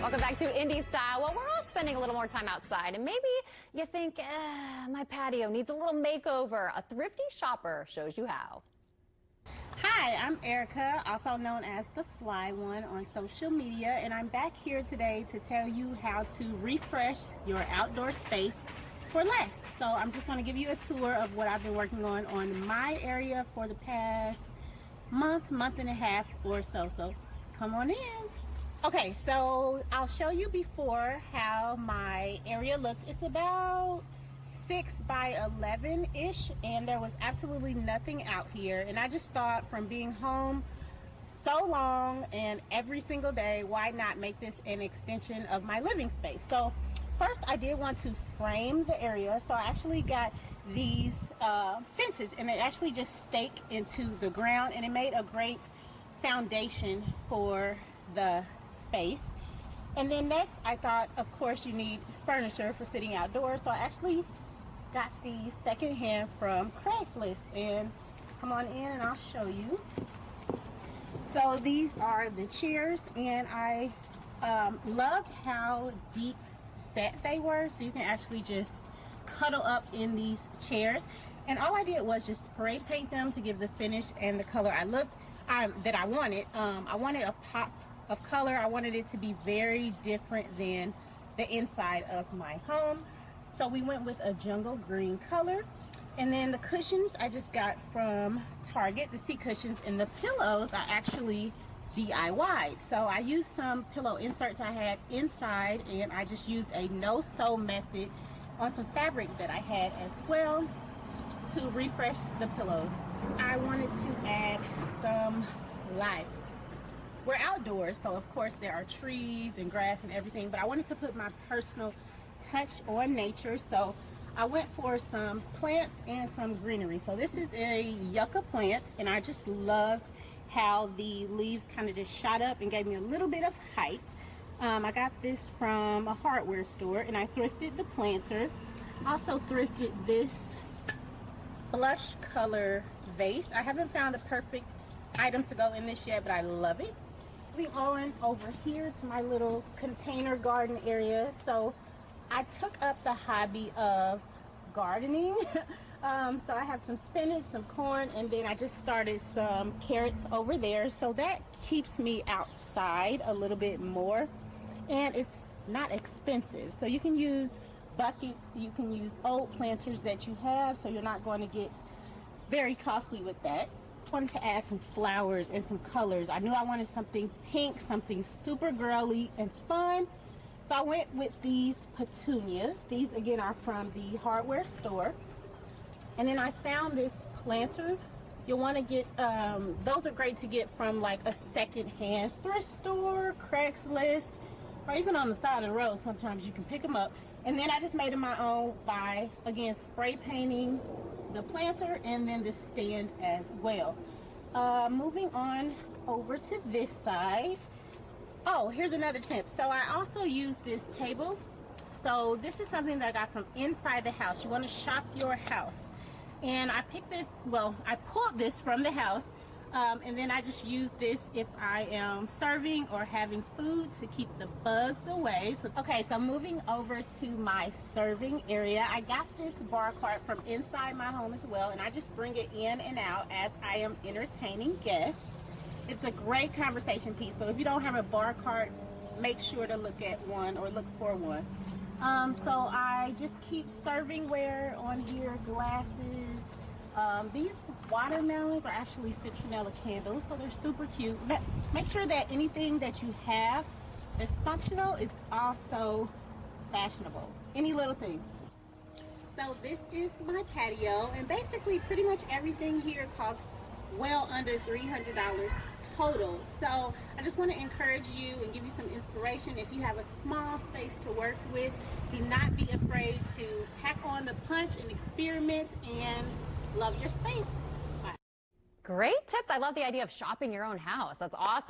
Welcome back to Indie Style. Well, we're all spending a little more time outside, and maybe you think, my patio needs a little makeover. A thrifty shopper shows you how. Hi, I'm Erica, also known as the Fly One on social media, and I'm back here today to tell you how to refresh your outdoor space for less. So I'm just going to give you a tour of what I've been working on my area for the past month and a half or so. So come on in. Okay, so I'll show you before how my area looked. It's about 6 by 11-ish, and there was absolutely nothing out here. And I just thought, from being home so long and every single day, why not make this an extension of my living space? So first, I did want to frame the area, so I actually got these fences, and they actually just stake into the ground, and it made a great foundation for the space. And then next, I thought, of course, you need furniture for sitting outdoors, so I actually got these secondhand from Craigslist, and come on in and I'll show you. So these are the chairs, and I loved how deep set they were, so you can actually just cuddle up in these chairs. And all I did was just spray paint them to give the finish and the color that I wanted. I wanted a pop of color. I wanted it to be very different than the inside of my home. So we went with a jungle green color. And then the cushions I just got from Target, the seat cushions, and the pillows I actually DIY'd. So I used some pillow inserts I had inside, and I just used a no-sew method on some fabric that I had as well to refresh the pillows. I wanted to add some life. We're outdoors, so of course there are trees and grass and everything, but I wanted to put my personal touch on nature, so I went for some plants and some greenery. So this is a yucca plant, and I just loved how the leaves kind of just shot up and gave me a little bit of height. I got this from a hardware store, and I thrifted the planter. Also thrifted this blush color vase. I haven't found the perfect item to go in this yet, but I love it. Moving on over here to my little container garden area. So I took up the hobby of gardening. So I have some spinach, some corn, and then I just started some carrots over there. So that keeps me outside a little bit more, and it's not expensive. So you can use buckets, you can use old planters that you have, so you're not going to get very costly with that. I wanted to add some flowers and some colors. I knew I wanted something pink, something super girly and fun. So I went with these petunias. These again are from the hardware store. And then I found this planter. You'll want to get, those are great to get from like a secondhand thrift store, Craigslist, or even on the side of the road. Sometimes you can pick them up. And then I just made them my own by, again, spray painting the planter and then the stand as well. Moving on over to this side. Oh, here's another tip. So I also use this table. So this is something that I got from inside the house. You want to shop your house. And I picked this, well, I pulled this from the house, and then I just use this if I am serving or having food to keep the bugs away. So, okay, so moving over to my serving area, I got this bar cart from inside my home as well, and I just bring it in and out as I am entertaining guests. It's a great conversation piece, so if you don't have a bar cart, make sure to look at one or look for one. So I just keep servingware on here, glasses. These watermelons are actually citronella candles, so they're super cute. Make sure that anything that you have that's functional is also fashionable. Any little thing. So this is my patio, and basically pretty much everything here costs well under $300 total. So I just want to encourage you and give you some inspiration. If you have a small space to work with, do not be afraid to pack on the punch and experiment and love your space. Bye. Great tips. I love the idea of shopping your own house. That's awesome.